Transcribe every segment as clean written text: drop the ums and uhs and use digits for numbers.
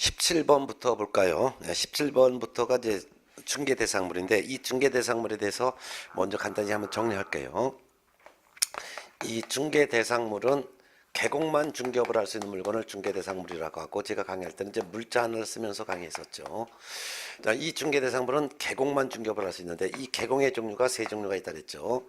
17번부터 볼까요? 17번부터가 이제 중개대상물인데 이 중개대상물에 대해서 먼저 간단히 한번 정리할게요. 이 중개대상물은 개공만 중개업을 할 수 있는 물건을 중개대상물이라고 하고, 제가 강의할 때는 이제 물자를 쓰면서 강의했었죠. 자, 이 중개대상물은 개공만 중개업을 할 수 있는데 이 개공의 종류가 세 종류가 있다 그랬죠.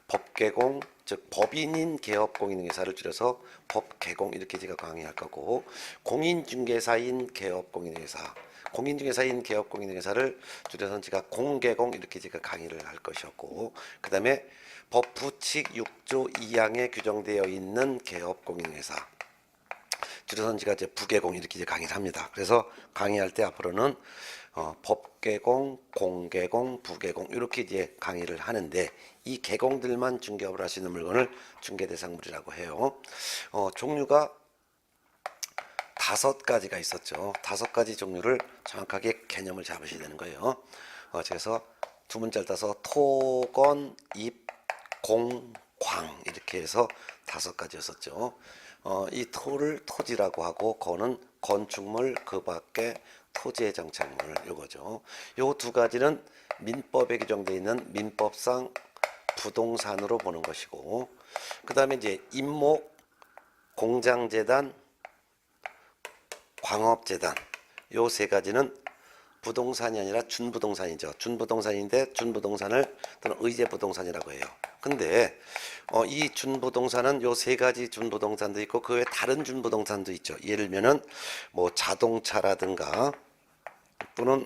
법개공, 즉 법인인 개업공인회사를 줄여서 법개공 이렇게 제가 강의할 거고, 공인중개사인 개업공인회사, 공인중개사인 개업공인회사를 줄여서 제가 공개공 이렇게 제가 강의를 할 것이었고, 그 다음에 법 부칙 6조 2항에 규정되어 있는 개업공인회사, 줄여서 제가 이제 부개공 이렇게 이제 강의를 합니다. 그래서 강의할 때 앞으로는 법개공, 공개공, 부개공 이렇게 이제 강의를 하는데, 이 개공들만 중개업을 할 수 있는 물건을 중개대상물이라고 해요. 종류가 5가지가 있었죠. 5가지 종류를 정확하게 개념을 잡으셔야 되는 거예요. 그래서 두 문자를 따서 토, 건, 입, 공, 광 이렇게 해서 5가지였었죠. 이 토를 토지라고 하고, 건은 건축물, 그 밖에 토지의 정착물 이거죠. 요 두 가지는 민법에 규정되어 있는 민법상 부동산으로 보는 것이고, 그 다음에 이제 임목, 공장재단, 광업재단 요 세 가지는 부동산이 아니라 준부동산이죠. 준부동산인데 준부동산을 또는 의제부동산이라고 해요. 근데 이 준부동산은 요 세 가지 준부동산도 있고 그 외 다른 준부동산도 있죠. 예를 들면은 뭐 자동차라든가 또는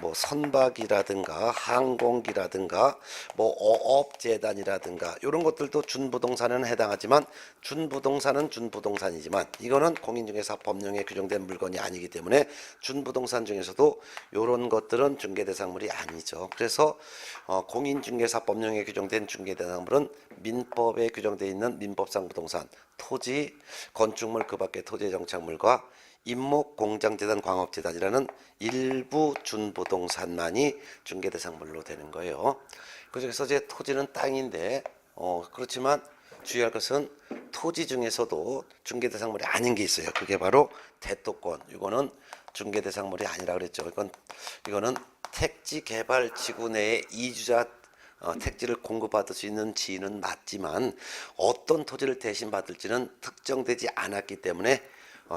뭐 선박이라든가 항공기라든가 뭐 어업재단이라든가 이런 것들도 준부동산에는 해당하지만, 준부동산은 준부동산이지만 이거는 공인중개사 법령에 규정된 물건이 아니기 때문에 준부동산 중에서도 이런 것들은 중개대상물이 아니죠. 그래서 공인중개사 법령에 규정된 중개대상물은 민법에 규정되어 있는 민법상 부동산, 토지, 건축물 그 밖의 토지 정착물과 임목, 공장재단, 광업재단이라는 일부 준부동산만이 중개대상물로 되는 거예요. 그래서 이제 토지는 땅인데 그렇지만 주의할 것은 토지 중에서도 중개대상물이 아닌 게 있어요. 그게 바로 대토권. 이거는 중개대상물이 아니라 그랬죠. 이거는 택지개발지구 내에 이주자 택지를 공급받을 수 있는 지위는 맞지만 어떤 토지를 대신 받을지는 특정되지 않았기 때문에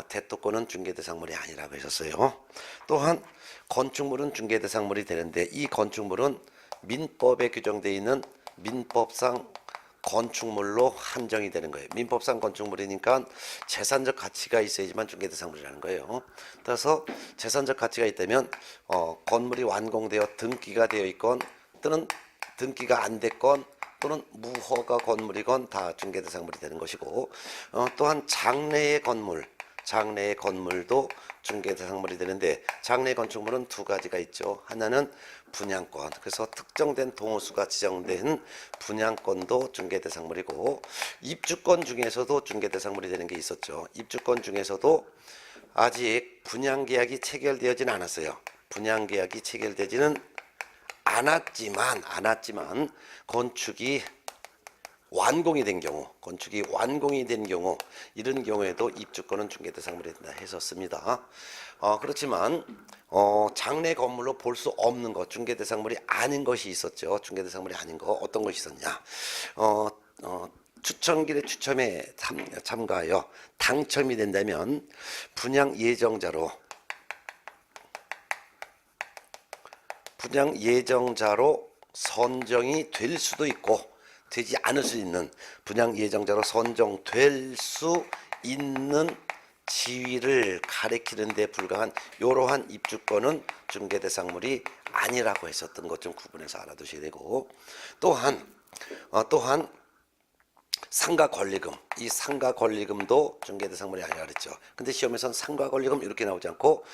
대토권은 중개대상물이 아니라고 하셨어요. 또한 건축물은 중개대상물이 되는데 이 건축물은 민법에 규정되어 있는 민법상 건축물로 한정이 되는 거예요. 민법상 건축물이니까 재산적 가치가 있어야지만 중개대상물이라는 거예요. 따라서 재산적 가치가 있다면 건물이 완공되어 등기가 되어 있건 또는 등기가 안 됐건 또는 무허가 건물이건 다 중개대상물이 되는 것이고, 또한 장래의 건물도 중개대상물이 되는데, 장래 건축물은 두 가지가 있죠. 하나는 분양권, 그래서 특정된 동호수가 지정된 분양권도 중개대상물이고, 입주권 중에서도 중개대상물이 되는 게 있었죠. 입주권 중에서도 아직 분양계약이 체결되어지는 않았어요. 분양계약이 체결되지는 않았지만 건축이 완공이 된 경우, 이런 경우에도 입주권은 중개대상물이 된다 했었습니다. 그렇지만 장래 건물로 볼 수 없는 것, 중개대상물이 아닌 것이 있었죠. 중개대상물이 아닌 거 어떤 것이 있었냐? 추첨길에 추첨에 참가하여 당첨이 된다면 분양 예정자로 선정이 될 수도 있고 되지 않을 수 있는, 분양 예정자로 선정될 수 있는 지위를 가리키는 데 불과한 이러한 입주권은 중개대상물이 아니라고 했었던 것 좀 구분해서 알아두셔야 되고, 또한 상가권리금, 이 상가권리금도 중개대상물이 아니라 그랬죠. 근데 시험에서는 상가권리금 이렇게 나오지 않고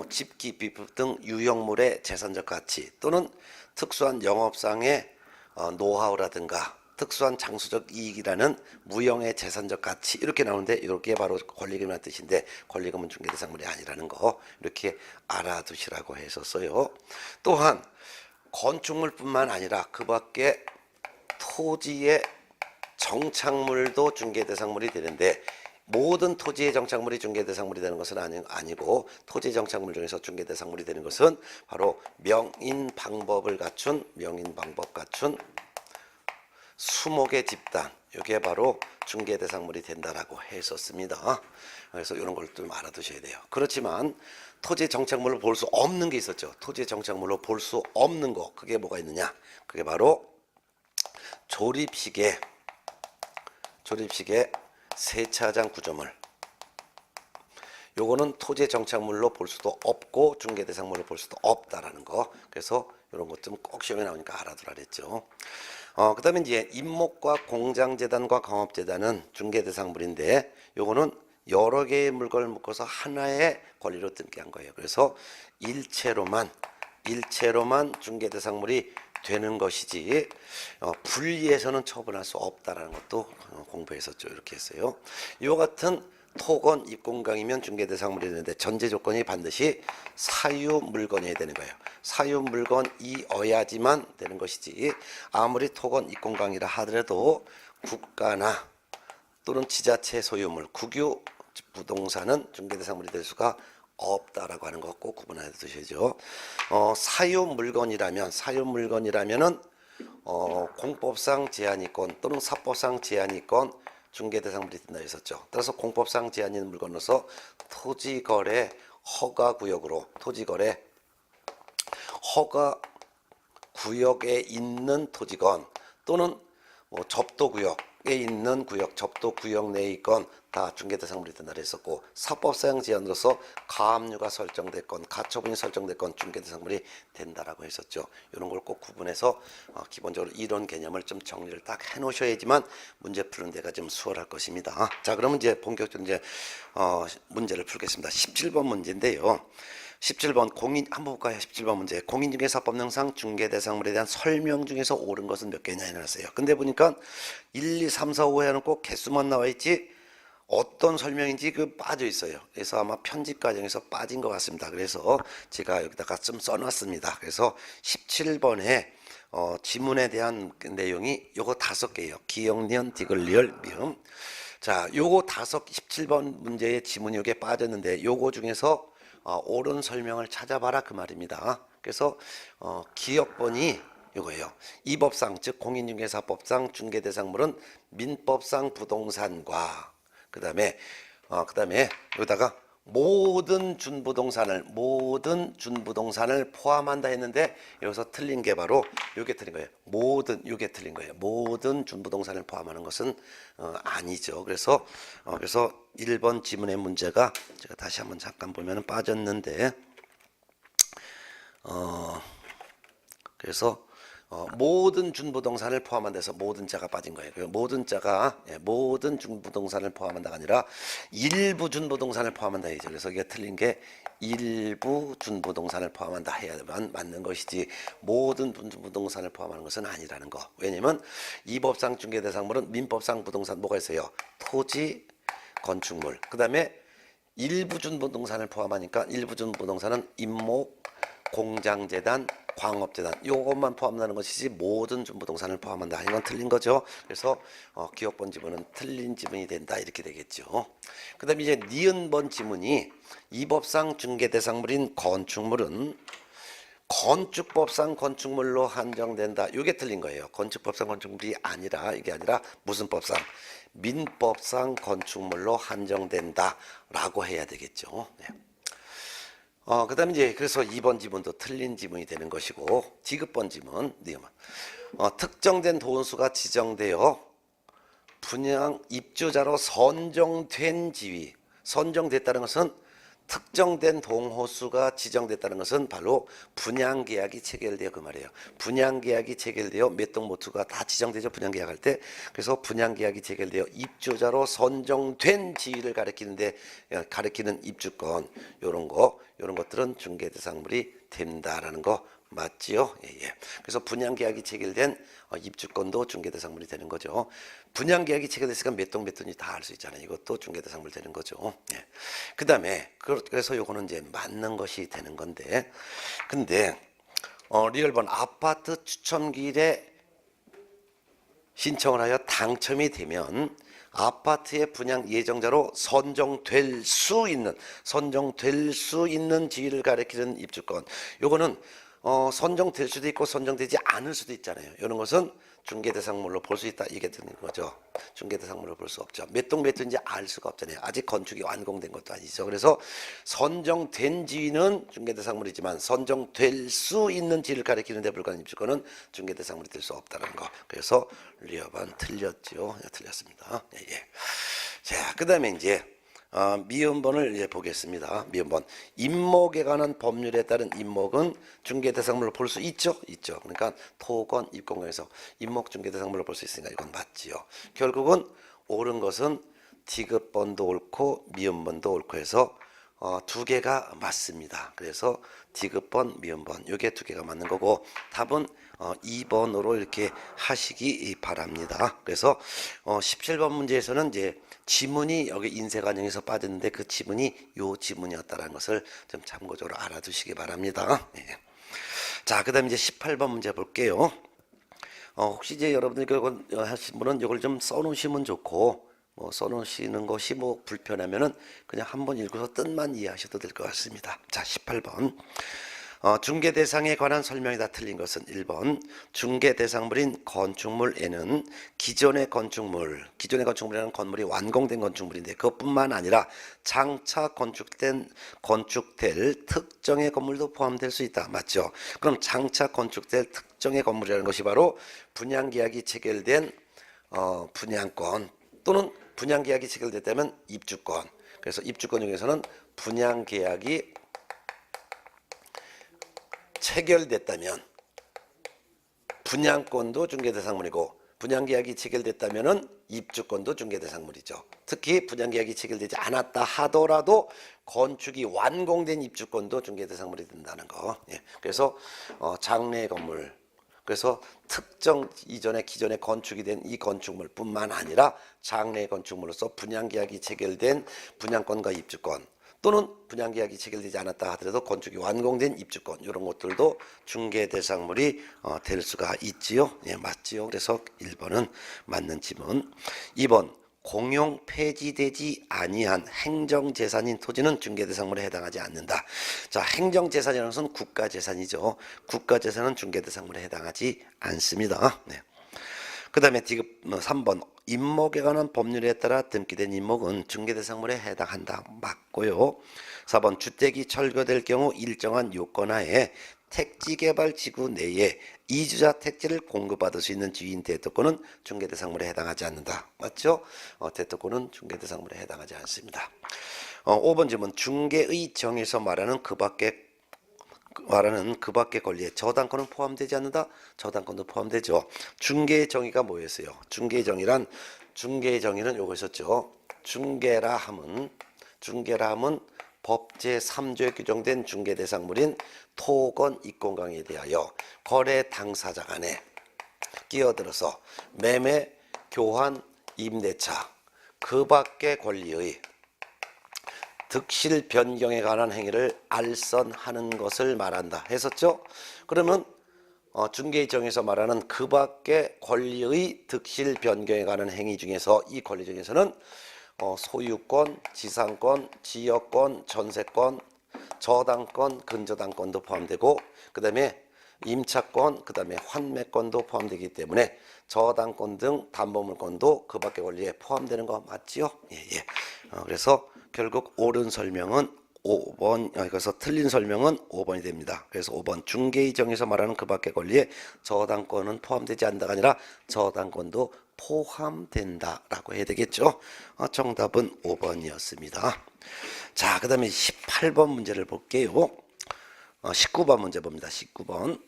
집기, 비품 등 유형물의 재산적 가치 또는 특수한 영업상의 노하우라든가 특수한 장수적 이익이라는 무형의 재산적 가치 이렇게 나오는데, 이렇게 바로 권리금이라는 뜻인데 권리금은 중개대상물이 아니라는 거 이렇게 알아두시라고 했었어요. 또한 건축물뿐만 아니라 그 밖에 토지의 정착물도 중개대상물이 되는데, 모든 토지의 정착물이 중개대상물이 되는 것은 아니고 토지 정착물 중에서 중개대상물이 되는 것은 바로 명인 방법 갖춘 수목의 집단, 이게 바로 중개대상물이 된다라고 했었습니다. 그래서 이런 걸 좀 알아두셔야 돼요. 그렇지만 토지 정착물로 볼 수 없는 게 있었죠. 토지 정착물로 볼 수 없는 거, 그게 뭐가 있느냐? 그게 바로 조립식의 세차장 구조물. 요거는 토지 정착물로 볼 수도 없고 중개대상물로 볼 수도 없다라는 거. 그래서 이런 것 좀 꼭 시험에 나오니까 알아두라 그랬죠. 그다음에 이제 임목과 공장재단과 강업재단은 중개대상물인데 요거는 여러 개의 물건을 묶어서 하나의 권리로 등기 한 거예요. 그래서 일체로만 중개대상물이 되는 것이지 분리해서는 처분할 수 없다라는 것도 공부했었죠. 이렇게 했어요. 이와 같은 토건 입공강이면 중개대상물이 되는데 전제 조건이 반드시 사유 물건이어야 되는 거예요. 사유 물건이어야지만 되는 것이지 아무리 토건 입공강이라 하더라도 국가나 또는 지자체 소유물, 국유 부동산은 중개대상물이 될 수가 없다라고 하는 거 꼭 구분해 두셔야죠. 사유 물건이라면은 공법상 제한이권 또는 사법상 제한이권 중개대상물이 된다 했었죠. 따라서 공법상 제한 있는 물건으로서 토지거래 허가구역으로 허가 구역에 있는 토지건 또는 뭐 접도구역에 있는 접도구역 내에 있건 다 중개대상물이 된다 했었고, 사법사용 제한으로서 가압류가 설정됐건 가처분이 설정됐건 중개대상물이 된다라고 했었죠. 이런 걸 꼭 구분해서 기본적으로 이런 개념을 좀 정리를 딱 해놓으셔야지만 문제 푸는 데가 좀 수월할 것입니다. 자, 그러면 이제 본격적으로 이제 문제를 풀겠습니다. 17번 문제인데요. 17번 한번 볼까요? 17번 문제. 공인중개사법령상 중개대상물에 대한 설명 중에서 옳은 것은 몇 개냐 해놨어요. 근데 보니까 1, 2, 3, 4, 5 해놓고 개수만 나와 있지 어떤 설명인지 빠져 있어요. 그래서 아마 편집 과정에서 빠진 것 같습니다. 그래서 제가 여기다가 좀 써놨습니다. 그래서 17번에 지문에 대한 내용이 요거 5개예요. 기역, 니은, 디귿, 리을, 미음. 자, 요거 17번 문제의 지문이 여기에 빠졌는데 요거 중에서 옳은 설명을 찾아봐라 그 말입니다. 그래서 기역번이 이거예요. 이 법상 즉 공인중개사법상 중개대상물은 민법상 부동산과 그다음에 여기다가 모든 준부동산을 포함한다 했는데 여기서 틀린 게 바로 이게 틀린 거예요. 이게 틀린 거예요. 모든 준부동산을 포함하는 것은 아니죠. 그래서 1번 지문의 문제가 제가 다시 한번 잠깐 보면은 빠졌는데 그래서 모든 준부동산을 포함한 데서 모든 자가 빠진 거예요. 모든 자가 모든 준부동산을 포함한다가 아니라 일부 준부동산을 포함한다 해야죠. 그래서 이게 틀린 게 일부 준부동산을 포함한다 해야만 맞는 것이지 모든 준부동산을 포함하는 것은 아니라는 거. 왜냐면 이 법상 중개대상물은 민법상 부동산 뭐가 있어요? 토지, 건축물. 그 다음에 일부 준부동산을 포함하니까 일부 준부동산은 임목, 공장재단, 광업재단 요것만 포함하는 것이지 모든 준부동산을 포함한다. 이건 틀린 거죠. 그래서 기억번 지문은 틀린 지문이 된다 이렇게 되겠죠. 그 다음에 이제 니은번 지문이 이 법상 중개대상물인 건축물은 건축법상 건축물로 한정된다. 이게 틀린 거예요. 건축법상 건축물이 아니라 이게 아니라 무슨 법상? 민법상 건축물로 한정된다라고 해야 되겠죠. 네. 그 다음에 이제 그래서 2번 지문도 틀린 지문이 되는 것이고, 디귿번 지문, 특정된 도원수가 지정되어 분양 입주자로 선정된 지위, 선정됐다는 것은 특정된 동호수가 지정됐다는 것은 바로 분양계약이 체결되어 그 말이에요. 분양계약이 체결되어 몇 동 몇 호가 다 지정되죠. 분양계약할 때. 그래서 분양계약이 체결되어 입주자로 선정된 지위를 가리키는 입주권 이런 것들은 중개대상물이 된다라는 거 맞지요? 예. 그래서 분양계약이 체결된 입주권도 중개대상물이 되는 거죠. 분양계약이 체결됐으니까 몇 동 몇 돈이 다 알 수 있잖아요. 이것도 중개대상물 되는 거죠. 예. 그 다음에 그래서 요거는 이제 맞는 것이 되는 건데, 근데 리얼번 아파트 추첨길에 신청을 하여 당첨이 되면 아파트의 분양 예정자로 선정될 수 있는 지위를 가리키는 입주권. 요거는 선정될 수도 있고 선정되지 않을 수도 있잖아요. 이런 것은 중개대상물로 볼 수 있다, 이게 되는 거죠. 중개대상물로 볼 수 없죠. 몇 동 몇 동인지 알 수가 없잖아요. 아직 건축이 완공된 것도 아니죠. 그래서 선정된 지위는 중개대상물이지만 선정될 수 있는 지위를 가리키는 데 불과한 입주권은 중개대상물이 될 수 없다는 거. 그래서 리어반 틀렸죠. 틀렸습니다. 예, 예. 자, 그 다음에 이제 미음본을 이제 보겠습니다. 미음본. 임목에 관한 법률에 따른 임목은 중개대상물로 볼 수 있죠? 있죠. 그러니까 토건, 입건강에서 임목 중개대상물로 볼 수 있으니까 이건 맞지요. 결국은 옳은 것은 디귿번도 옳고 미음번도 옳고 해서 두 개가 맞습니다. 그래서 디귿번, 미음번 요게 두 개가 맞는 거고 답은 2번으로 이렇게 하시기 바랍니다. 그래서 17번 문제에서는 이제 지문이 여기 인쇄관형에서 빠졌는데 그 지문이 요 지문이었다는 것을 좀 참고적으로 알아두시기 바랍니다. 네. 자, 그다음에 이제 18번 문제 볼게요. 혹시 이제 여러분들 이거 하신 분은 이걸 좀 써놓으시면 좋고, 뭐 써놓으시는 것이 뭐 불편하면은 그냥 한번 읽어서 뜻만 이해하셔도 될 것 같습니다. 자, 18번. 중개 대상에 관한 설명이 다 틀린 것은 1번 중개 대상물인 건축물에는 기존의 건축물이라는 건물이 완공된 건축물인데 그것뿐만 아니라 장차 건축될 특정의 건물도 포함될 수 있다. 맞죠? 그럼 장차 건축될 특정의 건물이라는 것이 바로 분양계약이 체결된 분양권 또는 분양계약이 체결됐다면 입주권. 그래서 입주권 중에서는 분양계약이 체결됐다면 분양권도 중개대상물이고 분양계약이 체결됐다면은 입주권도 중개대상물이죠. 특히 분양계약이 체결되지 않았다 하더라도 건축이 완공된 입주권도 중개대상물이 된다는 거. 예. 그래서 장래 건물, 그래서 특정 기존에 건축이 된 이 건축물뿐만 아니라 장래 건축물로서 분양계약이 체결된 분양권과 입주권 또는 분양계약이 체결되지 않았다 하더라도 건축이 완공된 입주권 이런 것들도 중개대상물이 될 수가 있지요. 예, 맞지요. 그래서 1번은 맞는 지문. 2번 공용 폐지되지 아니한 행정재산인 토지는 중개대상물에 해당하지 않는다. 자, 행정재산이라는 것은 국가재산이죠. 국가재산은 중개대상물에 해당하지 않습니다. 네. 그 다음에 3번 임목에 관한 법률에 따라 등기된 임목은 중개대상물에 해당한다. 맞고요. 4번 주택이 철거될 경우 일정한 요건하에 택지개발지구 내에 이주자 택지를 공급받을 수 있는 지위인 대토권은 중개대상물에 해당하지 않는다. 맞죠? 대토권은 중개대상물에 해당하지 않습니다. 5번 질문 중개의 정에서 말하는 그 밖의 권리에 저당권은 포함되지 않는다. 저당권도 포함되죠. 중개의 정의가 뭐였어요? 중개의 정의는 요거 있었죠. 중개라 함은 법 제3조에 규정된 중개대상물인 토건 이권강에 대하여 거래 당사자 간에 끼어들어서 매매, 교환, 임대차 그 밖의 권리의 득실 변경에 관한 행위를 알선하는 것을 말한다 했었죠. 그러면 중개의 정에서 말하는 그 밖의 권리의 득실 변경에 관한 행위 중에서 이 권리 중에서는 소유권, 지상권, 지역권, 전세권, 저당권, 근저당권도 포함되고 그 다음에 임차권, 그 다음에 환매권도 포함되기 때문에 저당권 등 담보물권도 그 밖의 권리에 포함되는 거 맞지요? 예, 예. 그래서 결국 옳은 설명은 5번, 그래서 틀린 설명은 5번이 됩니다. 그래서 5번 중개의 정에서 말하는 그 밖의 권리에 저당권은 포함되지 않는다가 아니라 저당권도 포함된다라고 해야 되겠죠. 정답은 5번이었습니다. 자, 그 다음에 18번 문제를 볼게요. 19번 문제 봅니다. 19번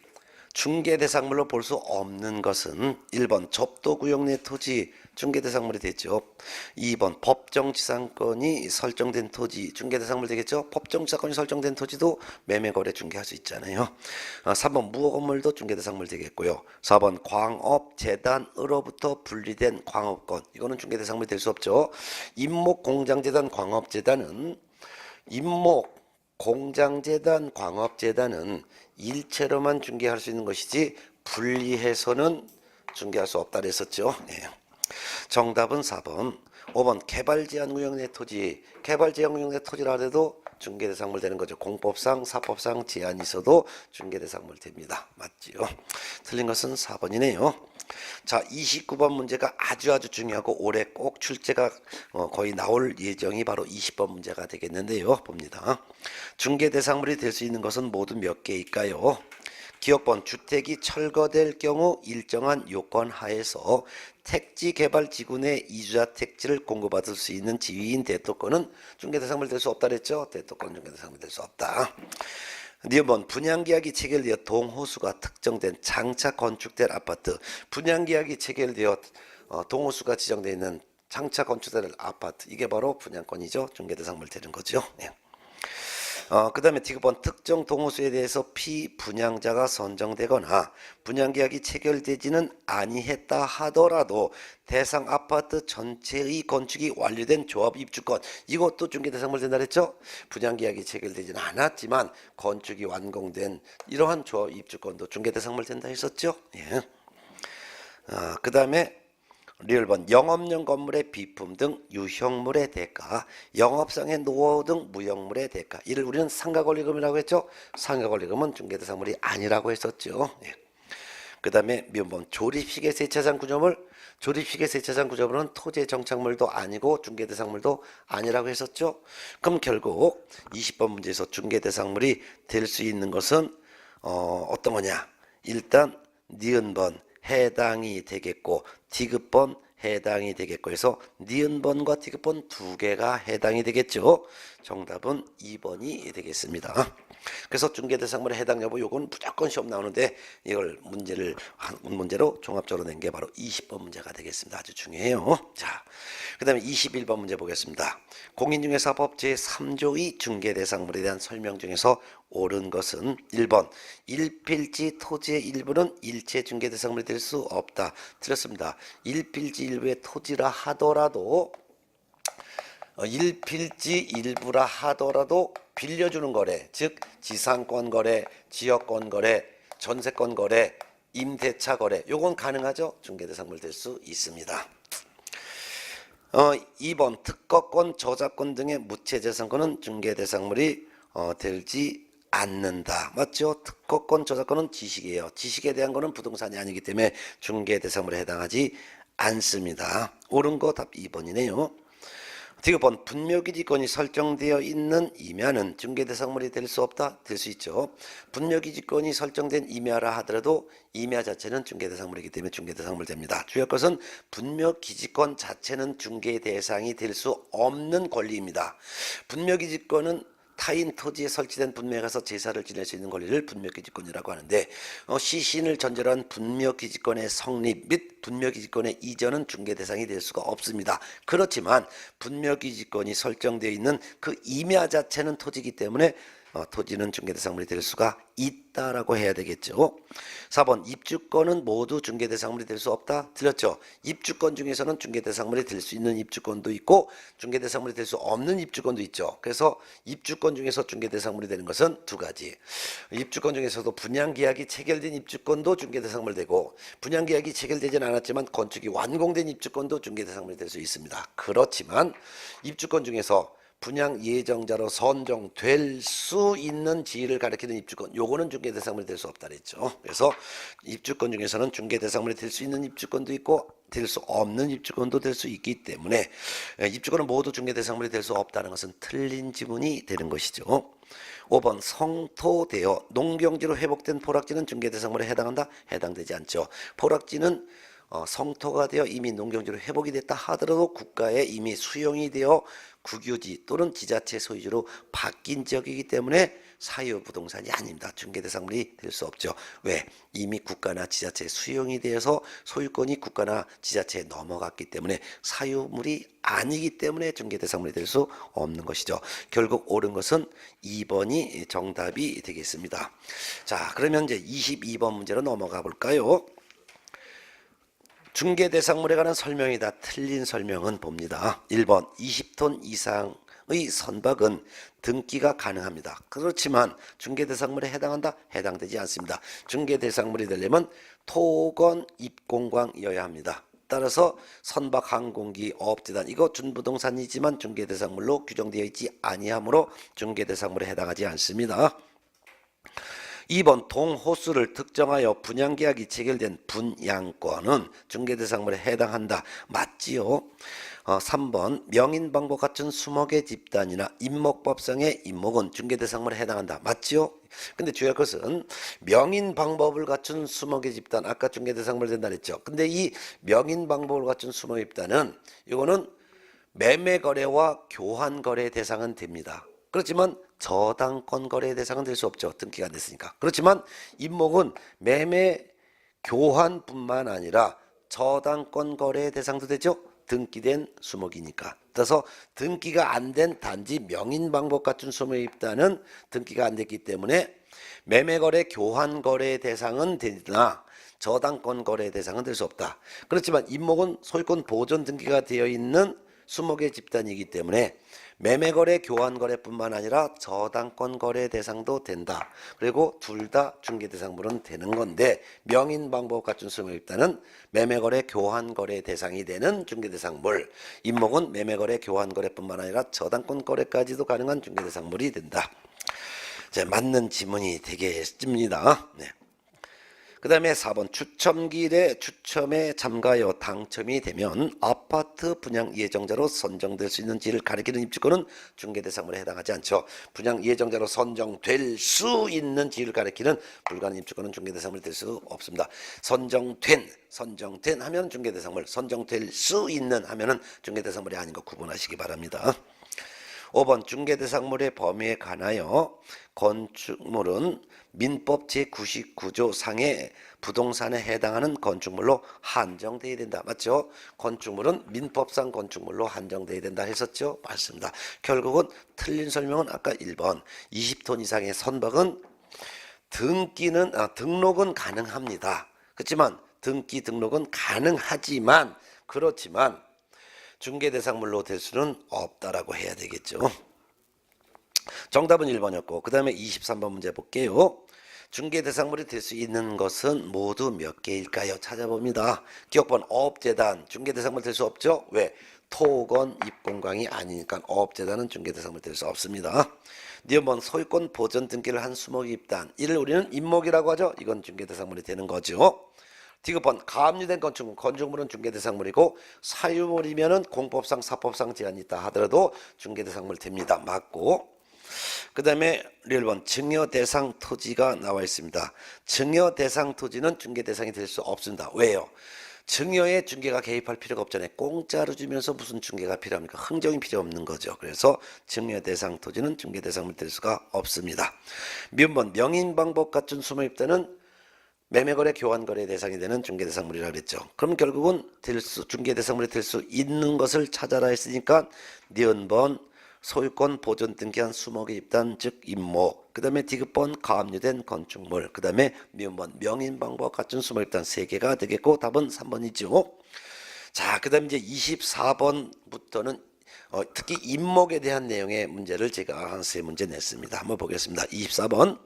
중개대상물로 볼 수 없는 것은 1번 접도구역 내 토지 중개대상물이 되죠. 2번 법정지상권이 설정된 토지 중개대상물 되겠죠. 법정지상권이 설정된 토지도 매매거래 중개할 수 있잖아요. 3번 무허건물도 중개대상물 되겠고요. 4번 광업재단으로부터 분리된 광업권 이거는 중개대상물이 될 수 없죠. 임목공장재단 광업재단은 공장재단, 광업재단은 일체로만 중개할 수 있는 것이지 분리해서는 중개할 수 없다 그랬었죠. 네. 정답은 4번 5번 개발제한구역 내 토지. 개발제한구역 내 토지라 해도 중개대상물 되는 거죠. 공법상 사법상 제한이 있어도 중개대상물 됩니다. 맞지요? 틀린 것은 4번이네요. 자, 29번 문제가 아주 중요하고 올해 꼭 출제가 거의 나올 예정이 바로 20번 문제가 되겠는데요. 봅니다. 중개대상물이 될 수 있는 것은 모두 몇 개일까요? 기억번 주택이 철거될 경우 일정한 요건 하에서 택지 개발 지구 내 이주자 택지를 공급받을 수 있는 지위인 대토권은 중개대상물 될 수 없다 그랬죠? 대토권 중개대상물 될 수 없다. 2번 분양계약이 체결되어 동호수가 특정된 장차 건축될 아파트. 분양계약이 체결되어 동호수가 지정되어 있는 장차 건축될 아파트. 이게 바로 분양권이죠. 중개대상물 되는 거죠. 네. 그 다음에 디귿번 특정 동호수에 대해서 피분양자가 선정되거나 분양계약이 체결되지는 아니했다 하더라도 대상 아파트 전체의 건축이 완료된 조합 입주권. 이것도 중개대상물 된다 그랬죠? 분양계약이 체결되지는 않았지만 건축이 완공된 이러한 조합 입주권도 중개대상물 된다 했었죠? 예. 그 다음에 리얼번 영업용 건물의 비품 등 유형물의 대가, 영업상의 노후 등 무형물의 대가. 이를 우리는 상가권리금이라고 했죠. 상가권리금은 중개대상물이 아니라고 했었죠. 예. 그 다음에 미음번 조립식의 세차장 구조물. 조립식의 세차장 구조물은 토지의 정착물도 아니고 중개대상물도 아니라고 했었죠. 그럼 결국 20번 문제에서 중개대상물이 될 수 있는 것은 어떤 거냐. 일단 니은번 해당이 되겠고 디귿번 해당이 되겠고 해서 니은번과 디귿번 두 개가 해당이 되겠죠. 정답은 2번이 되겠습니다. 그래서 중개대상물의 해당 여부 요건 무조건 시험 나오는데 이걸 문제로 종합적으로 낸 게 바로 20번 문제가 되겠습니다. 아주 중요해요. 자, 그 다음에 21번 문제 보겠습니다. 공인중개사법 제3조의 중개대상물에 대한 설명 중에서 옳은 것은 1번 일필지 토지의 일부는 일체 중개대상물이 될 수 없다. 틀렸습니다. 일필지 일부의 토지라 하더라도 일필지 일부라 하더라도 빌려주는 거래, 즉 지상권 거래, 지역권 거래, 전세권 거래, 임대차 거래, 요건 가능하죠? 중개대상물 될 수 있습니다. 2번 특허권, 저작권 등의 무체재산권은 중개대상물이 되지 않는다. 맞죠? 특허권, 저작권은 지식이에요. 지식에 대한 거는 부동산이 아니기 때문에 중개대상물에 해당하지 않습니다. 옳은 거 답 2번이네요. 디귿번 분묘기지권이 설정되어 있는 임야는 중개대상물이 될 수 없다? 될 수 있죠. 분묘기지권이 설정된 임야라 하더라도 임야 자체는 중개대상물이기 때문에 중개대상물 됩니다. 주요할 것은 분묘기지권 자체는 중개대상이 될 수 없는 권리입니다. 분묘기지권은 타인 토지에 설치된 분묘에 가서 제사를 지낼 수 있는 권리를 분묘기지권이라고 하는데 시신을 전제로 한 분묘기지권의 성립 및 분묘기지권의 이전은 중개대상이 될 수가 없습니다. 그렇지만 분묘기지권이 설정되어 있는 그 임야 자체는 토지이기 때문에 토지는 중개대상물이 될 수가 있다라고 해야 되겠죠. 4번 입주권은 모두 중개대상물이 될 수 없다. 틀렸죠. 입주권 중에서는 중개대상물이 될 수 있는 입주권도 있고 중개대상물이 될 수 없는 입주권도 있죠. 그래서 입주권 중에서 중개대상물이 되는 것은 두 가지. 입주권 중에서도 분양계약이 체결된 입주권도 중개대상물 되고 분양계약이 체결되지는 않았지만 건축이 완공된 입주권도 중개대상물이 될 수 있습니다. 그렇지만 입주권 중에서 분양 예정자로 선정될 수 있는 지위를 가리키는 입주권, 요거는 중개대상물이 될 수 없다 그랬죠. 그래서 입주권 중에서는 중개대상물이 될 수 있는 입주권도 있고 될 수 없는 입주권도 될 수 있기 때문에 입주권은 모두 중개대상물이 될 수 없다는 것은 틀린 지문이 되는 것이죠. 5번 성토되어 농경지로 회복된 포락지는 중개대상물에 해당한다? 해당되지 않죠. 포락지는 성토가 되어 이미 농경지로 회복이 됐다 하더라도 국가에 이미 수용이 되어 국유지 또는 지자체 소유지로 바뀐 지역이기 때문에 사유부동산이 아닙니다. 중개대상물이 될 수 없죠. 왜? 이미 국가나 지자체에 수용이 되어서 소유권이 국가나 지자체에 넘어갔기 때문에 사유물이 아니기 때문에 중개대상물이 될 수 없는 것이죠. 결국 옳은 것은 2번이 정답이 되겠습니다. 자, 그러면 이제 22번 문제로 넘어가 볼까요? 중개대상물에 관한 설명이다. 틀린 설명은 봅니다. 1번 20톤 이상의 선박은 등기가 가능합니다. 그렇지만 중개대상물에 해당한다? 해당되지 않습니다. 중개대상물이 되려면 토건 입공광이어야 합니다. 따라서 선박, 항공기, 어업재단 이거 준부동산이지만 중개대상물로 규정되어 있지 아니하므로 중개대상물에 해당하지 않습니다. 2번 동호수를 특정하여 분양계약이 체결된 분양권은 중개대상물에 해당한다. 맞지요? 3번 명인방법 갖춘 수목의 집단이나 임목법상의 임목은 중개대상물에 해당한다. 맞지요? 근데 주의할 것은 명인방법을 갖춘 수목의 집단 아까 중개대상물 된다 그랬죠. 근데 이 명인방법을 갖춘 수목의 집단은 이거는 매매거래와 교환거래 대상은 됩니다. 그렇지만 저당권 거래 대상은 될 수 없죠. 등기가 안 됐으니까. 그렇지만 임목은 매매 교환뿐만 아니라 저당권 거래 대상도 되죠. 등기된 수목이니까. 그래서 등기가 안 된 단지 명인방법 갖춘 수목에 입단은 등기가 안 됐기 때문에 매매거래 교환거래 대상은 되나 저당권 거래 대상은 될 수 없다. 그렇지만 임목은 소유권 보존 등기가 되어 있는 수목의 집단이기 때문에 매매거래 교환거래뿐만 아니라 저당권 거래 대상도 된다. 그리고 둘 다 중개대상물은 되는 건데 명인방법 갖춘 수목의 집단은 매매거래 교환거래 대상이 되는 중개대상물, 임목은 매매거래 교환거래뿐만 아니라 저당권 거래까지도 가능한 중개대상물이 된다. 자, 맞는 지문이 되겠습니다. 네. 그 다음에 4번 추첨길에 추첨에 참가하여 당첨이 되면 아파트 분양 예정자로 선정될 수 있는지를 가리키는 입주권은 중개대상물에 해당하지 않죠. 분양 예정자로 선정될 수 있는 지를 가리키는 불가능 입주권은 중개대상물이 될 수 없습니다. 선정된 하면 중개대상물, 선정될 수 있는 하면은 중개대상물이 아닌 거 구분하시기 바랍니다. 5번 중개대상물의 범위에 관하여 건축물은 민법 제99조 상의 부동산에 해당하는 건축물로 한정되어야 된다. 맞죠? 건축물은 민법상 건축물로 한정되어야 된다 했었죠? 맞습니다. 결국은 틀린 설명은 아까 1번 20톤 이상의 선박은 등록은 가능합니다. 그렇지만 등록은 가능하지만 그렇지만 중개대상물로 될 수는 없다라고 해야 되겠죠. 정답은 1번이었고 그 다음에 23번 문제 볼게요. 중개대상물이 될 수 있는 것은 모두 몇 개일까요? 찾아봅니다. 기억번 어업재단 중개대상물 될 수 없죠? 왜? 토건 입공강이 아니니까 어업재단은 중개대상물 될 수 없습니다. 니은번 소유권 보전 등기를 한 수목 입단 이를 우리는 임목이라고 하죠. 이건 중개대상물이 되는 거죠. 디귿번 가압류된 건축물은 중개대상물이고 사유물이면은 공법상 사법상 제한이 있다 하더라도 중개대상물 됩니다. 맞고 그 다음에 1번 증여대상 토지가 나와 있습니다. 증여대상 토지는 중개대상이 될 수 없습니다. 왜요? 증여에 중개가 개입할 필요가 없잖아요. 공짜로 주면서 무슨 중개가 필요합니까? 흥정이 필요 없는 거죠. 그래서 증여대상 토지는 중개대상물 될 수가 없습니다. 미음번 명인방법 갖춘 수목입단은 매매거래 교환거래 대상이 되는 중개대상물이라고 그랬죠. 그럼 결국은 중개대상물이 될 수 있는 것을 찾아라 했으니까 니은번 소유권 보존 등기한 수목의 입단 즉 임목, 그 다음에 디귿번 가압류된 건축물, 그 다음에 미음번 명인방법 갖춘 수목의 입단 3개가 되겠고 답은 3번이죠. 자, 그 다음에 이제 24번부터는 특히 임목에 대한 내용의 문제를 제가 한 3문제 냈습니다. 한번 보겠습니다. 24번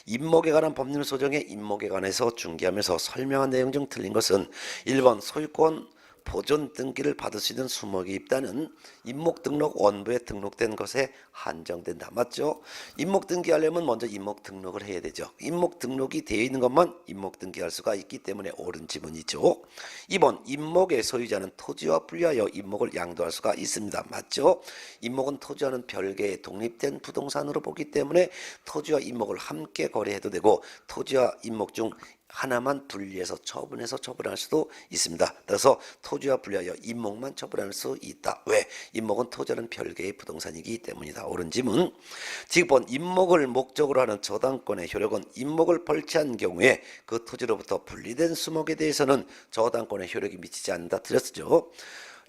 임목에 관한 법률 소정의 임목에 관해서 중개하면서 설명한 내용 중 틀린 것은 1번 소유권 보존 등기를 받을 수 있는 수목의 입단은 임목 등록 원부에 등록된 것에 한정된다. 맞죠? 임목 등기하려면 먼저 임목 등록을 해야 되죠. 임목 등록이 되어 있는 것만 임목 등기할 수가 있기 때문에 옳은 지문이죠. 2번 임목의 소유자는 토지와 분리하여 임목을 양도할 수가 있습니다. 맞죠? 임목은 토지와는 별개의 독립된 부동산으로 보기 때문에 토지와 임목을 함께 거래해도 되고 토지와 임목 중 하나만 분리해서 처분할 수도 있습니다. 따라서 토지와 분리하여 임목만 처분할 수 있다. 왜? 임목은 토지와는 별개의 부동산이기 때문이다. 옳은 지문. 지금 임목을 목적으로 하는 저당권의 효력은 임목을 벌채한 경우에 그 토지로부터 분리된 수목에 대해서는 저당권의 효력이 미치지 않는다. 틀렸죠?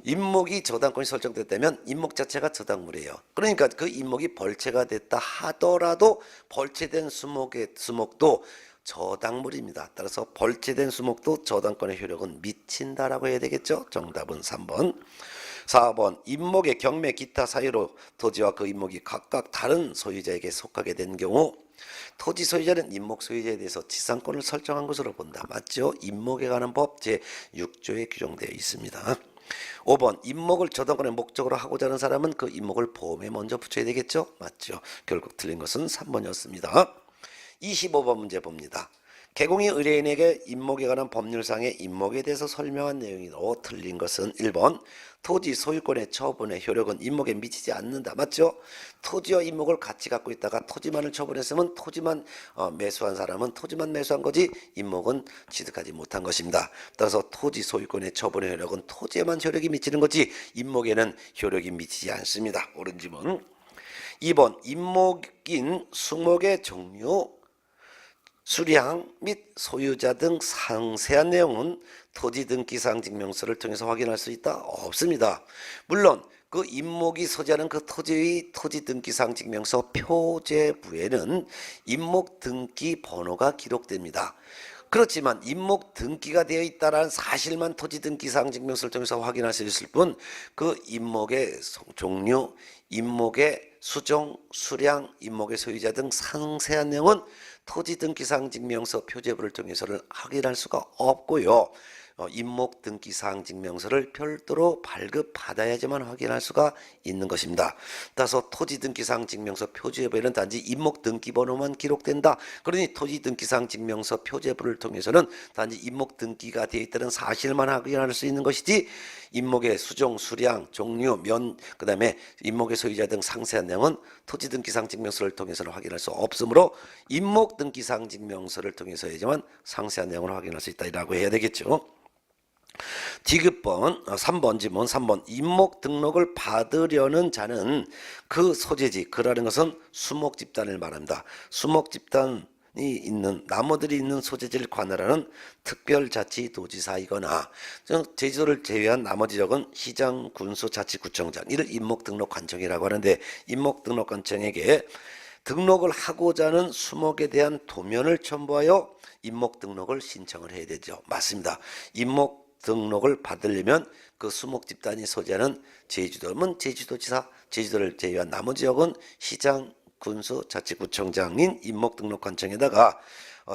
임목이 저당권이 설정됐다면 임목 자체가 저당물이에요. 그러니까 그 임목이 벌채가 됐다 하더라도 벌채된 수목도 저당물입니다. 따라서 벌채된 수목도 저당권의 효력은 미친다라고 해야 되겠죠. 정답은 3번. 4번 임목의 경매 기타 사유로 토지와 그 임목이 각각 다른 소유자에게 속하게 된 경우 토지 소유자는 임목 소유자에 대해서 지상권을 설정한 것으로 본다. 맞죠? 임목에 관한 법 제6조에 규정되어 있습니다. 5번 임목을 저당권의 목적으로 하고자 하는 사람은 그 임목을 보험에 먼저 붙여야 되겠죠? 맞죠? 결국 틀린 것은 3번이었습니다. 25번 문제 봅니다. 개공이 의뢰인에게 임목에 관한 법률상의 임목에 대해서 설명한 내용이로 틀린 것은 1번 토지 소유권의 처분의 효력은 임목에 미치지 않는다. 맞죠? 토지와 임목을 같이 갖고 있다가 토지만을 처분했으면 토지만 매수한 사람은 토지만 매수한 거지 임목은 취득하지 못한 것입니다. 따라서 토지 소유권의 처분의 효력은 토지에만 효력이 미치는 거지 임목에는 효력이 미치지 않습니다. 옳은 지문. 2번 임목인 수목의 종류 수량 및 소유자 등 상세한 내용은 토지 등기사항증명서를 통해서 확인할 수 있다? 없습니다. 물론 그 임목이 소지하는 그 토지의 토지 등기사항증명서 표제부에는 임목 등기 번호가 기록됩니다. 그렇지만 임목 등기가 되어 있다는 사실만 토지 등기사항증명서를 통해서 확인할 수 있을 뿐 그 임목의 종류, 임목의 수종, 수량, 임목의 소유자 등 상세한 내용은 토지 등기사항증명서 표제부를 통해서는 확인할 수가 없고요. 임목 등기사항증명서를 별도로 발급받아야지만 확인할 수가 있는 것입니다. 따라서 토지 등기사항증명서 표제부에는 단지 임목 등기번호만 기록된다. 그러니 토지 등기사항증명서 표제부를 통해서는 단지 임목 등기가 되어 있다는 사실만 확인할 수 있는 것이지 임목의 수종, 수량, 종류, 그 다음에 임목의 소유자 등 상세한 내용은 토지 등기사항증명서를 통해서는 확인할 수 없으므로 임목 등기사항증명서를 통해서야지만 상세한 내용을 확인할 수 있다라고 해야 되겠죠. 디귿번 3번 지문 3번 임목 등록을 받으려는 자는 그 소재지 그라는 것은 수목 집단을 말합니다. 수목 집단이 있는 나무들이 있는 소재지를 관할하는 특별자치도지사이거나 제주도를 제외한 나머지 지역은 시장, 군수, 자치구청장 이를 임목등록관청이라고 하는데 임목등록관청에게 등록을 하고자 하는 수목에 대한 도면을 첨부하여 임목등록을 신청을 해야 되죠. 맞습니다. 임목 등록을 받으려면 그 수목 집단이 소재하는 제주도면 제주도지사, 제주도를 제외한 나머지 지역은 시장, 군수, 자치구청장인 임목등록관청에다가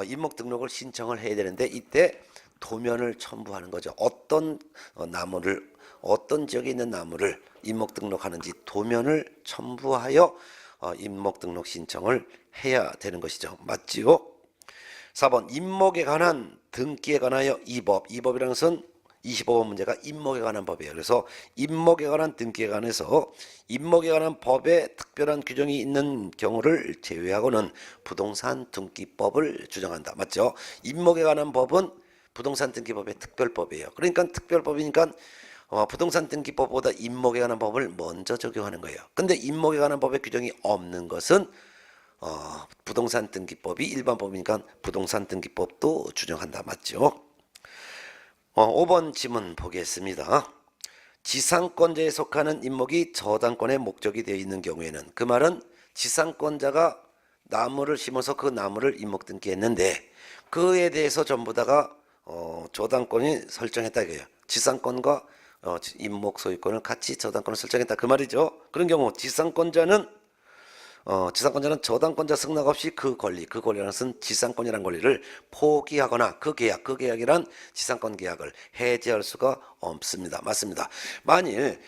임목등록을 신청을 해야 되는데 이때 도면을 첨부하는 거죠. 어떤 나무를 어떤 지역에 있는 나무를 임목등록하는지 도면을 첨부하여 임목등록 신청을 해야 되는 것이죠. 맞지요? 4번 임목에 관한 등기에 관하여 이법이라는 것은 25번 문제가 임목에 관한 법이에요. 그래서 임목에 관한 등기에 관해서 임목에 관한 법에 특별한 규정이 있는 경우를 제외하고는 부동산 등기법을 주장한다. 맞죠? 임목에 관한 법은 부동산 등기법의 특별법이에요. 그러니까 특별법이니까 부동산 등기법보다 임목에 관한 법을 먼저 적용하는 거예요. 근데 임목에 관한 법의 규정이 없는 것은 부동산 등기법이 일반법이니까 부동산 등기법도 규정한다. 맞죠? 5번 지문 보겠습니다. 지상권자에 속하는 임목이 저당권의 목적이 되어 있는 경우에는 그 말은 지상권자가 나무를 심어서 그 나무를 임목 등기했는데 그에 대해서 전부 다가 저당권이 설정했다 이거예요. 지상권과 임목 소유권을 같이 저당권을 설정했다 그 말이죠. 그런 경우 지상권자는 저당권자 승낙 없이 그 권리라는 것은 지상권이라는 권리를 포기하거나 그 계약이란 지상권 계약을 해지할 수가 없습니다. 맞습니다. 만일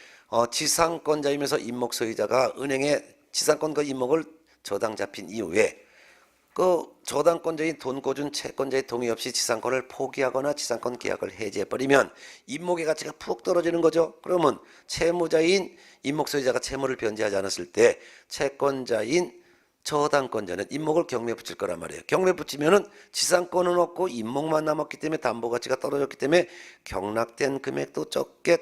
지상권자이면서 임목 소유자가 은행에 지상권과 임목을 저당 잡힌 이후에 그 저당권자인 돈 꿔준 채권자의 동의 없이 지상권을 포기하거나 지상권 계약을 해지해버리면 임목의 가치가 푹 떨어지는 거죠. 그러면 채무자인 임목 소유자가 채무를 변제하지 않았을 때 채권자인 저당권자는 임목을 경매에 붙일 거란 말이에요. 경매에 붙이면은 지상권은 없고 임목만 남았기 때문에 담보 가치가 떨어졌기 때문에 경락된 금액도 적게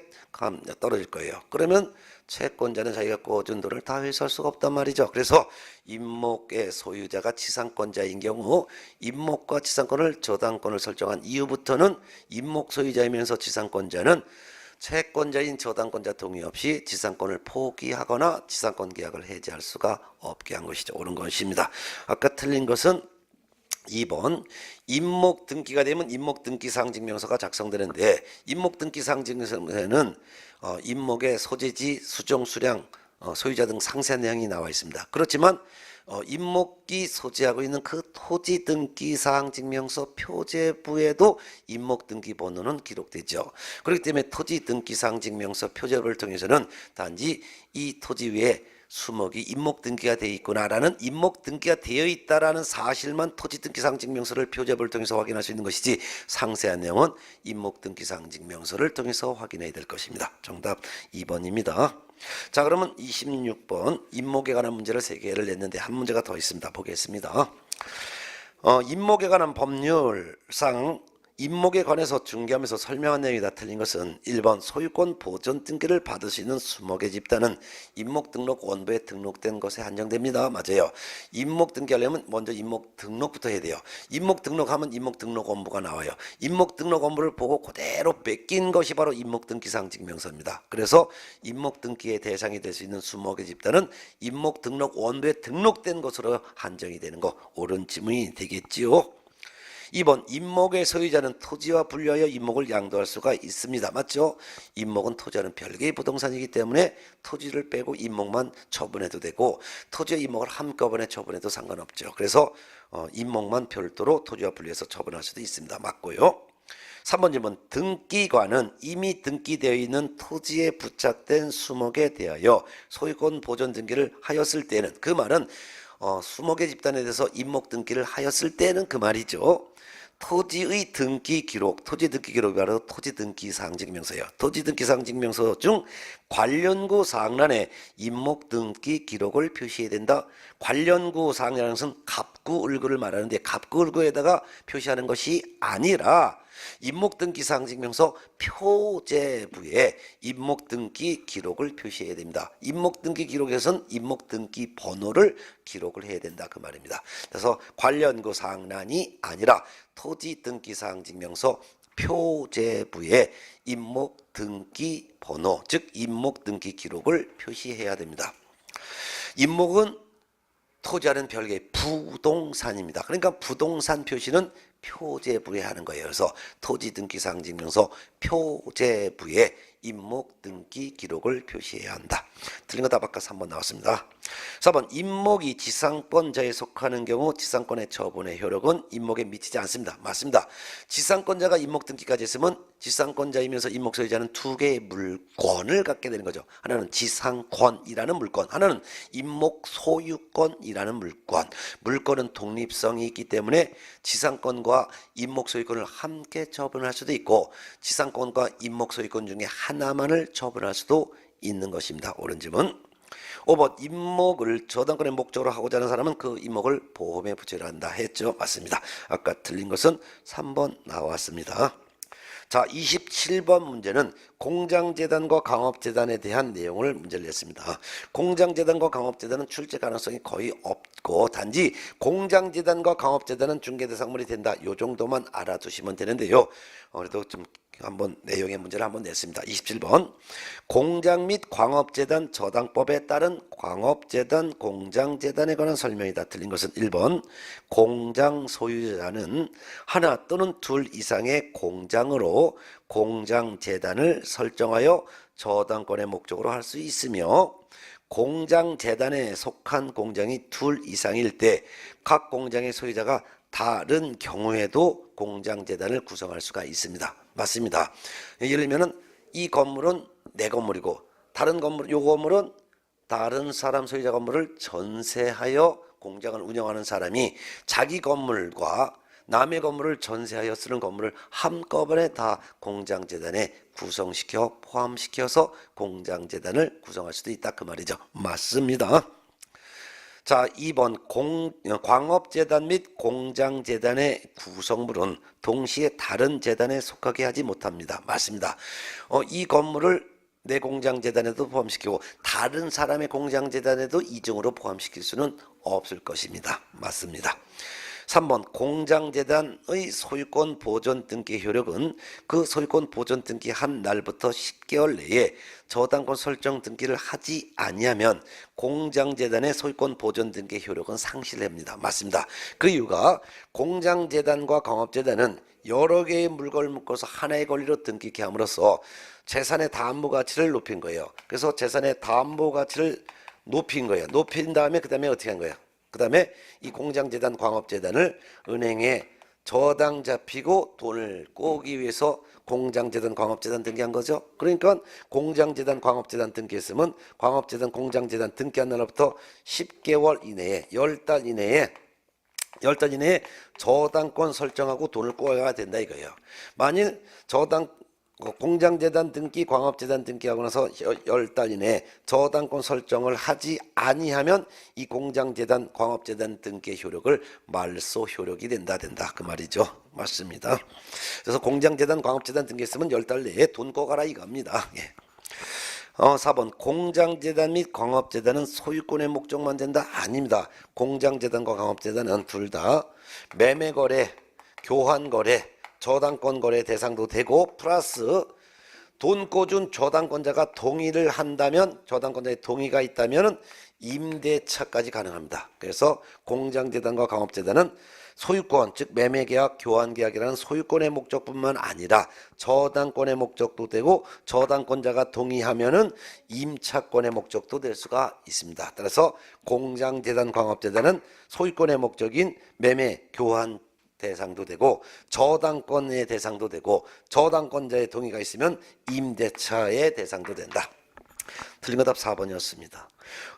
떨어질 거예요. 그러면 채권자는 자기가 꿔준 돈을 다 회수할 수가 없단 말이죠. 그래서 임목의 소유자가 지상권자인 경우 임목과 지상권을 저당권을 설정한 이후부터는 임목 소유자이면서 지상권자는 채권자인 저당권자 동의 없이 지상권을 포기하거나 지상권 계약을 해지할 수가 없게 한 것이죠. 옳은 것입니다. 아까 틀린 것은 2번 임목 등기가 되면 임목 등기사항증명서가 작성되는데 임목 등기사항증명서는 임목의 소재지, 수종, 수량, 소유자 등 상세한 내용이 나와 있습니다. 그렇지만 임목이 소지하고 있는 그 토지 등기 사항 증명서 표제부에도 임목 등기 번호는 기록되죠. 그렇기 때문에 토지 등기 사항 증명서 표제부를 통해서는 단지 이 토지 위에 수목이 임목 등기가 되어 있구나라는 임목 등기가 되어 있다라는 사실만 토지 등기 사항 증명서를 표제부를 통해서 확인할 수 있는 것이지 상세한 내용은 임목 등기 사항 증명서를 통해서 확인해야 될 것입니다. 정답 2번입니다. 자, 그러면 26번 임목에 관한 문제를 3개를 냈는데 한 문제가 더 있습니다. 보겠습니다. 임목에 관한 법률상 임목에 관해서 중개하면서 설명한 내용이 다 틀린 것은 1번 소유권 보존 등기를 받을 수 있는 수목의 집단은 임목 등록 원부에 등록된 것에 한정됩니다. 맞아요. 임목 등기하려면 먼저 임목 등록부터 해야 돼요. 임목 등록하면 임목 등록 원부가 나와요. 임목 등록 원부를 보고 그대로 뺏긴 것이 바로 임목 등기사항 증명서입니다. 그래서 임목 등기의 대상이 될 수 있는 수목의 집단은 임목 등록 원부에 등록된 것으로 한정이 되는 거 옳은 지문이 되겠지요. 2번 임목의 소유자는 토지와 분리하여 임목을 양도할 수가 있습니다. 맞죠? 임목은 토지와는 별개의 부동산이기 때문에 토지를 빼고 임목만 처분해도 되고 토지와 임목을 한꺼번에 처분해도 상관없죠. 그래서 임목만 별도로 토지와 분리해서 처분할 수도 있습니다. 맞고요. 3번 질문 등기관은 이미 등기되어 있는 토지에 부착된 수목에 대하여 소유권 보존 등기를 하였을 때는 그 말은 수목의 집단에 대해서 임목 등기를 하였을 때는 그 말이죠. 토지의 등기 기록, 토지 등기 기록이 바로 토지 등기 사항 증명서예요. 토지 등기 사항 증명서 중 관련구 사항란에 임목 등기 기록을 표시해야 된다. 관련구 사항이라는 것은 갑구을구를 말하는데 갑구을구에다가 표시하는 것이 아니라 임목등기사항증명서 표제부에 임목등기 기록을 표시해야 됩니다. 임목등기 기록에서는 임목등기 번호를 기록을 해야 된다 그 말입니다. 그래서 관련구 사항란이 아니라 토지등기사항증명서 표제부에 임목등기 번호 즉 임목등기 기록을 표시해야 됩니다. 임목은 토지와는 별개의 부동산입니다. 그러니까 부동산 표시는 표제부에 하는 거예요. 그래서 토지등기사항증명서 표제부에 임목등기 기록을 표시해야 한다. 틀린 거 다 바꿔서 한번 나왔습니다. 4번 임목이 지상권자에 속하는 경우 지상권의 처분의 효력은 임목에 미치지 않습니다. 맞습니다. 지상권자가 임목등기까지 했으면 지상권자이면서 임목 소유자는 두 개의 물권을 갖게 되는 거죠. 하나는 지상권이라는 물권, 하나는 임목 소유권이라는 물권. 물권은 독립성이 있기 때문에 지상권과 임목 소유권을 함께 처분할 수도 있고 지상권과 임목 소유권 중에 하나만을 처분할 수도 있는 것입니다. 옳은 질문. 5번 임목을 저당권의 목적으로 하고자 하는 사람은 그 임목을 보험에 부채를 한다 했죠. 맞습니다. 아까 틀린 것은 3번 나왔습니다. 자, 27번 문제는 공장재단과 강업재단에 대한 내용을 문제를 냈습니다. 공장재단과 강업재단은 출제 가능성이 거의 없고 단지 공장재단과 강업재단은 중개대상물이 된다. 이 정도만 알아두시면 되는데요. 그래도 좀 한번 내용의 문제를 한번 냈습니다. 27번 공장 및 광업재단 저당법에 따른 광업재단 공장재단에 관한 설명이다. 틀린 것은 1번 공장 소유자는 하나 또는 둘 이상의 공장으로 공장재단을 설정하여 저당권의 목적으로 할 수 있으며 공장재단에 속한 공장이 둘 이상일 때 각 공장의 소유자가 다른 경우에도 공장재단을 구성할 수가 있습니다. 맞습니다. 예를 들면 이 건물은 내 건물이고 다른 건물, 요 건물은 다른 사람 소유자 건물을 전세하여 공장을 운영하는 사람이 자기 건물과 남의 건물을 전세하여 쓰는 건물을 한꺼번에 다 공장재단에 구성시켜 포함시켜서 공장재단을 구성할 수도 있다 그 말이죠. 맞습니다. 자, 2번 광업재단 및 공장재단의 구성물은 동시에 다른 재단에 속하게 하지 못합니다. 맞습니다. 이 건물을 내 공장재단에도 포함시키고 다른 사람의 공장재단에도 이중으로 포함시킬 수는 없을 것입니다. 맞습니다. 3번 공장재단의 소유권 보존 등기 효력은 그 소유권 보존 등기 한 날부터 10개월 내에 저당권 설정 등기를 하지 아니하면 공장재단의 소유권 보존 등기 효력은 상실합니다. 맞습니다. 그 이유가 공장재단과 강업재단은 여러 개의 물건을 묶어서 하나의 권리로 등기케 함으로써 재산의 담보 가치를 높인 거예요. 그래서 재산의 담보 가치를 높인 거예요. 높인 다음에 그 다음에 어떻게 한 거예요? 그 다음에 이 공장재단, 광업재단을 은행에 저당 잡히고 돈을 꼬기 위해서 공장재단, 광업재단 등기한 거죠. 그러니까 공장재단, 광업재단 등기했으면 광업재단, 공장재단 등기한 날부터 10개월 이내에 10달 이내에 10달 이내에 저당권 설정하고 돈을 꼬아야 된다 이거예요. 만일 저당 공장재단 등기, 광업재단 등기하고 나서 10달 이내에 저당권 설정을 하지 아니하면 이 공장재단, 광업재단 등기의 효력을 말소 효력이 된다 그 말이죠. 맞습니다. 그래서 공장재단, 광업재단 등기했으면 10달 내에 돈 꼬가라 이겁니다. 예. 4번 공장재단 및 광업재단은 소유권의 목적만 된다? 아닙니다. 공장재단과 광업재단은 둘 다 매매거래, 교환거래, 저당권 거래 대상도 되고 플러스 돈 꿔준 저당권자가 동의를 한다면 저당권자의 동의가 있다면 임대차까지 가능합니다. 그래서 공장재단과 광업재단은 소유권 즉 매매계약, 교환계약이라는 소유권의 목적뿐만 아니라 저당권의 목적도 되고 저당권자가 동의하면은 임차권의 목적도 될 수가 있습니다. 따라서 공장재단, 광업재단은 소유권의 목적인 매매, 교환 대상도 되고 저당권의 대상도 되고 저당권자의 동의가 있으면 임대차의 대상도 된다. 틀린 거 답 4번이었습니다.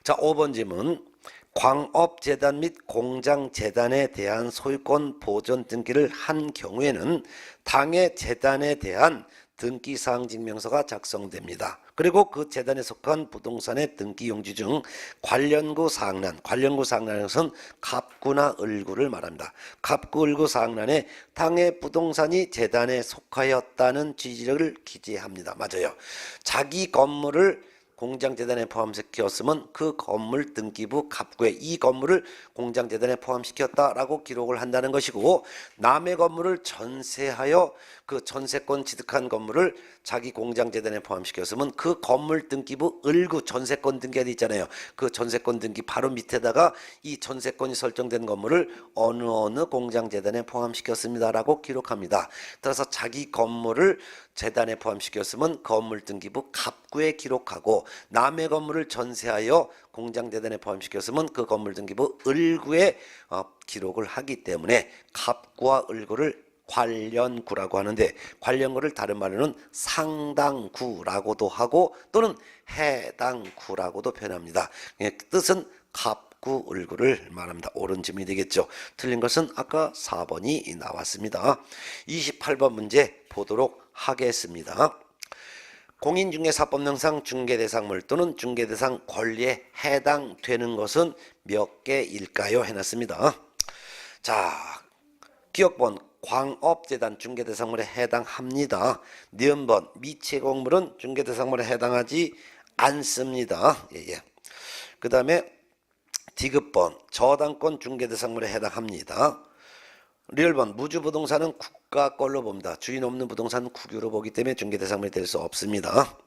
자, 5번 질문. 광업재단 및 공장재단에 대한 소유권 보존 등기를 한 경우에는 당해 재단에 대한 등기사항 증명서가 작성됩니다. 그리고 그 재단에 속한 부동산의 등기 용지 중 관련구 사항란, 관련구 사항란은 것은 갑구나 을구를 말합니다. 갑구, 을구 사항란에 당해 부동산이 재단에 속하였다는 취지를 기재합니다. 맞아요. 자기 건물을 공장재단에 포함시켰으면 그 건물 등기부 갑구에 이 건물을 공장재단에 포함시켰다라고 기록을 한다는 것이고, 남의 건물을 전세하여 그 전세권 취득한 건물을 자기 공장재단에 포함시켰으면 그 건물 등기부 을구 전세권 등기가 돼 있잖아요. 그 전세권 등기 바로 밑에다가 이 전세권이 설정된 건물을 어느 공장재단에 포함시켰습니다라고 기록합니다. 따라서 자기 건물을 재단에 포함시켰으면 건물 등기부 갑구에 기록하고, 남의 건물을 전세하여 공장재단에 포함시켰으면 그 건물 등기부 을구에 기록을 하기 때문에 갑구와 을구를 관련구라고 하는데, 관련구를 다른 말로는 상당구라고도 하고 또는 해당구라고도 표현합니다. 뜻은 갑구, 을구를 말합니다. 옳은 질문이 되겠죠. 틀린 것은 아까 4번이 나왔습니다. 28번 문제 보도록 하겠습니다. 공인중개사법령상 중개대상물 또는 중개대상 권리에 해당되는 것은 몇 개일까요? 해놨습니다. 자, 기억번 광업재단 중개대상물에 해당합니다. 니은번 미채공물은 중개대상물에 해당하지 않습니다. 예. 그 다음에 디귿번 저당권 중개대상물에 해당합니다. 리을번 무주부동산은 국가 걸로 봅니다. 주인 없는 부동산은 국유로 보기 때문에 중개대상물이 될 수 없습니다.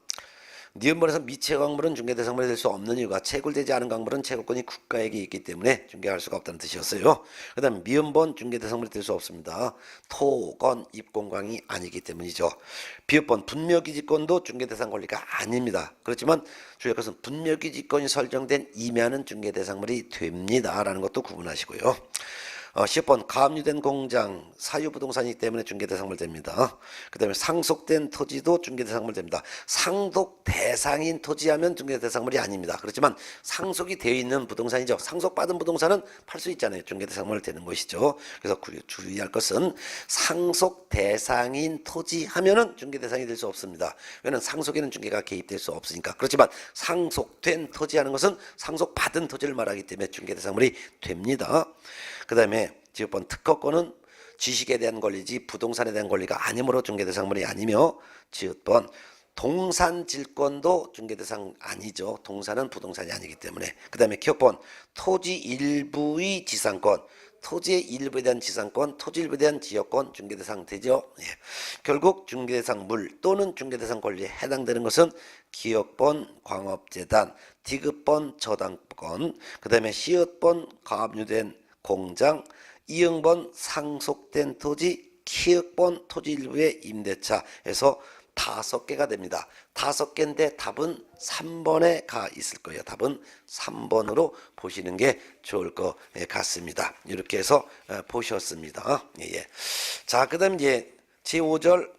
니은번에서 미채광물은 중개대상물이 될 수 없는 이유가 채굴되지 않은 광물은 채굴권이 국가에게 있기 때문에 중개할 수가 없다는 뜻이었어요. 그 다음 미음번 중개대상물이 될 수 없습니다. 토건 입공광이 아니기 때문이죠. 비읍번 분묘기지권도 중개대상 권리가 아닙니다. 그렇지만 주의 것은 분묘기지권이 설정된 임야는 중개대상물이 됩니다 라는 것도 구분하시고요. 10번 가압류된 공장 사유부동산이기 때문에 중개대상물 됩니다. 그 다음에 상속된 토지도 중개대상물 됩니다. 상속 대상인 토지하면 중개대상물이 아닙니다. 그렇지만 상속이 되어 있는 부동산이죠. 상속받은 부동산은 팔 수 있잖아요. 중개대상물 되는 것이죠. 그래서 주의할 것은 상속 대상인 토지 하면은 중개대상이 될 수 없습니다. 왜냐하면 상속에는 중개가 개입될 수 없으니까. 그렇지만 상속된 토지 하는 것은 상속받은 토지를 말하기 때문에 중개대상물이 됩니다. 그 다음에 지역번 특허권은 지식에 대한 권리지 부동산에 대한 권리가 아니므로 중개대상물이 아니며, 지역번 동산질권도 중개대상 아니죠. 동산은 부동산이 아니기 때문에. 그 다음에 기억번 토지 일부의 지상권, 토지의 일부에 대한 지상권, 토지 일부에 대한 지역권 중개대상 되죠. 예. 결국 중개대상 물 또는 중개대상 권리에 해당되는 것은 기역번 광업재단, 디귿번 저당권, 그 다음에 시읒번 가압류된 공장, 이응번 상속된 토지, 키읔번 토지 일부의 임대차에서 5개가 됩니다. 5개인데 답은 3번에 가 있을 거예요. 답은 3번으로 보시는 게 좋을 것 같습니다. 이렇게 해서 보셨습니다. 예. 자, 그다음 이제 제5절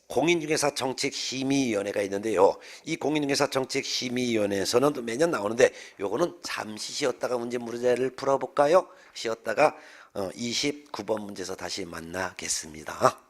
공인중개사 정책심의위원회가 있는데요. 이 공인중개사 정책심의위원회에서는 매년 나오는데 요거는 잠시 쉬었다가 문제 무리자를 풀어볼까요? 쉬었다가 29번 문제에서 다시 만나겠습니다.